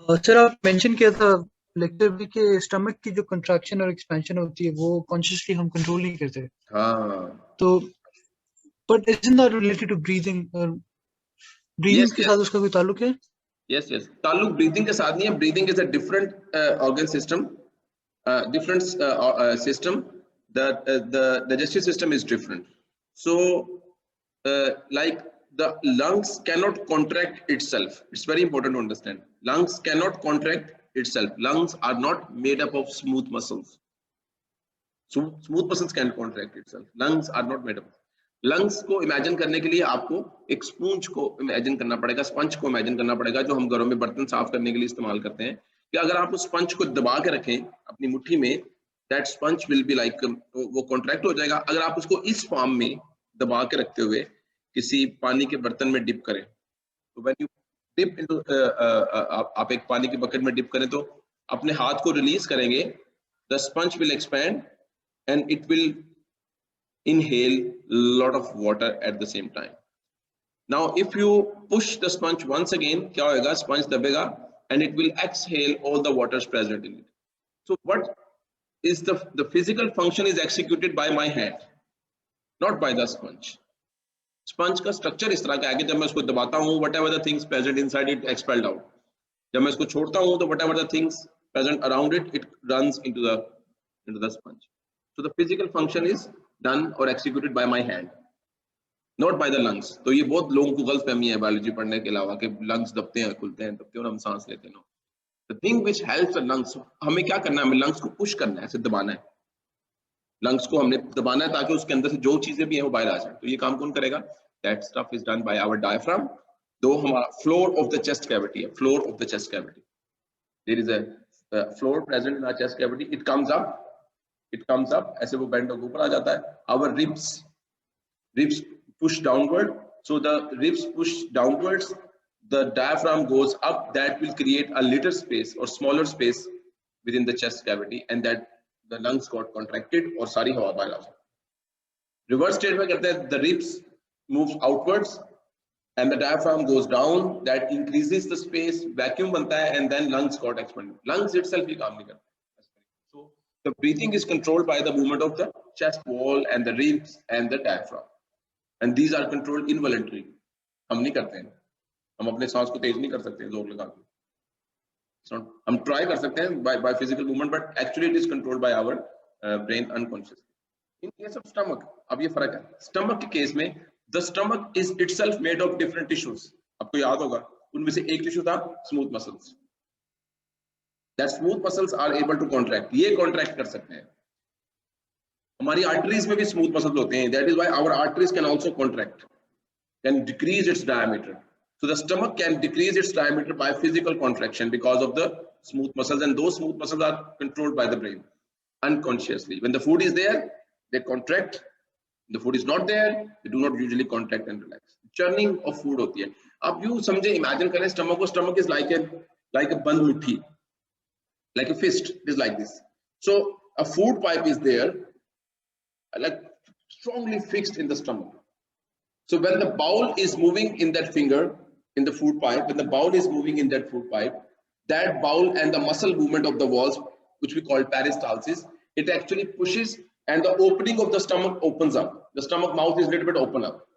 Sir आप mention किया था लेक्चर में कि स्टमक की जो कंट्रैक्शन और एक्सपेंशन होती है वो कॉन्शियसली हम कंट्रोल नहीं करते। हाँ, तो but isn't that related to breathing और ब्रीदिंग यस के साथ उसका कोई ताल्लुक है? यस यस, ताल्लुक ब्रीदिंग के साथ नहीं है। Breathing is a different organ system, different system. The digestive system is different. So like the lungs cannot contract itself. It's very important to understand. Lungs cannot contract itself. Lungs are not made up of smooth muscles. So smooth muscles can contract itself. Lungs are not made up. Lungs को imagine करने के लिए आपको एक स्पूंज को imagine करना पड़ेगा, sponge को इमेजिन करना पड़ेगा, जो हम घरों में बर्तन साफ करने के लिए इस्तेमाल करते हैं। कि अगर आप उस स्पंज को दबा के रखें अपनी मुट्ठी में, that sponge will be like, वो कॉन्ट्रैक्ट हो जाएगा। अगर आप उसको इस फॉर्म में दबा के रखते हुए किसी पानी के बर्तन में डिप करें, तो व्हेन यू डिप इनटू, आप एक पानी के बकेट में डिप करें तो अपने हाथ को रिलीज करेंगे, the sponge will expand and it will inhale a lot of water at the same time. Now if you push the sponge once again, क्या होगा, sponge दबेगा and it will exhale all the waters present in it. So what is the physical function is executed by my hand, not by the sponge. Sponge का structure इस तरह का है कि जब मैं उसको दबाता हूँ, whatever the things present inside it expelled out. जब मैं इसको छोड़ता हूँ तो whatever the things present around it, it runs into the sponge. So the physical function is done or executed by my hand, not by the lungs. तो ये बहुत लोगों को गलतफहमी है बायोलॉजी पढ़ने के अलावा कि लंग्स दबते हैं, खुलते हैं, दबते हैं और हम सांस लेते हैं। The thing which helps the lungs, हमें क्या करना है, हमें लंग्स को पुश करना है, ऐसे दबाना है। लंग्स को हमने दबाना है ताकि उसके अंदर से जो चीजें भी हैं वो बाहर आ जाए। तो ये काम कौन करेगा? That stuff is done by our diaphragm. दो हमारा floor of the chest cavity है, floor of the chest cavity, there is a floor present in our chest cavity. It comes up, ऐसे वो बेंड होकर ऊपर आ जाता है। Our ribs push downward, so the ribs push downwards, the diaphragm goes up, that will create a little space or smaller space within the chest cavity, and that the lungs got contracted और सारी हवा बाहर आ जाती है। Reverse state में करते हैं, the ribs moves outwards and the diaphragm goes down, that increases the space, vacuum बनता है, and then lungs got expanded. Lungs itself ये काम नहीं करता। So the breathing is controlled by the movement of the chest wall and the ribs and the diaphragm, and these are controlled involuntarily. हम नहीं करते हैं, हम अपने सांस को तेज नहीं कर सकते जोर लगा के। It's not, हम ट्राई कर सकते हैं by physical movement, but actually it is controlled by our brain unconsciously. In case of stomach, अब ये फर्क है। स्टमक के केस में the stomach is itself made of different tissues. आपको याद होगा उनमें से एक टिश्यू था smooth muscles. That smooth muscles are able to contract, ये contract कर सकते हैं। हमारी arteries में भी smooth muscles होते हैं, that is why our arteries can also contract, can decrease its diameter. So the stomach can decrease its diameter by physical contraction because of the smooth muscles, and those smooth muscles are controlled by the brain unconsciously. When the food is there, they contract. The food is not there, they do not usually contract and relax. Churning of food होती है। आप यूं समझे, imagine करें stomach को, stomach is like a बंद मुट्ठी, like a fist. It is like this. So a food pipe is there, like strongly fixed in the stomach. So when the bowel is moving in that finger, in the food pipe, when the bowel is moving in that food pipe, that bowel and the muscle movement of the walls, which we call peristalsis, it actually pushes and the opening of the stomach opens up. The stomach mouth is a little bit open up.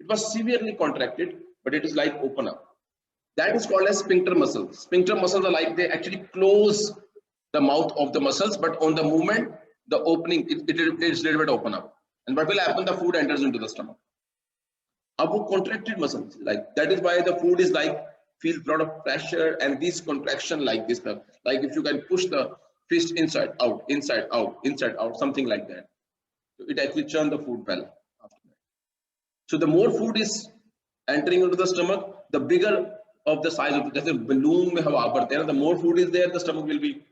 It was severely contracted, but it is like open up. That is called as sphincter muscles. Sphincter muscles are like they actually close the mouth of the muscles, but on the movement, the opening, it is a little bit open up. And what will happen? The food enters into the stomach. Abu contracted muscles, like that is why the food is like feels a lot of pressure and this contraction like this stuff. Like if you can push the fist inside out, inside out, inside out, something like that. So it actually churn the food well after that. So the more food is entering into the stomach, the bigger of the size of the, जैसे balloon में हवा भरते हैं ना, the more food is there, the stomach will be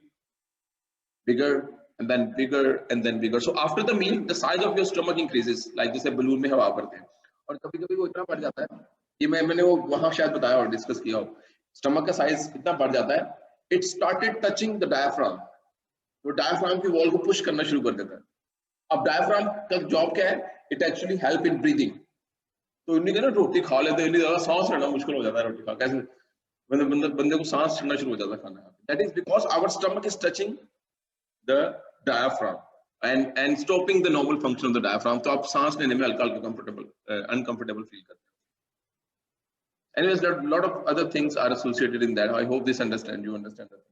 bigger and then bigger and then bigger. So after the meal, the size of your stomach increases, like जैसे balloon में हवा भरते हैं। और कभी-कभी वो इतना बढ़ जाता है, ये मैंने वो वहाँ शायद बताया और डिस्कस किया हो, स्टमक का साइज इतना बढ़ जाता है, it started touching the diaphragm. वो diaphragm की wall को push करना शुरू कर देता है। अब diaphragm का job क्या है? It actually help in breathing. तो इन्हीं का ना रोटी खा लेते हैं, इन्हीं ज़्यादा सांस लेना मुश्किल हो जाता है रोटी खा कैसे, बंदे को सांस चढ़ना शुरू हो जाता है खाना खा के. That is because our stomach is touching the diaphragm and stopping the normal function of the diaphragm. तो आप सांस लेने में हल्का हल्का uncomfortable feel करते हैं. Anyways, there are a lot of other things are associated in that. I hope you understand that.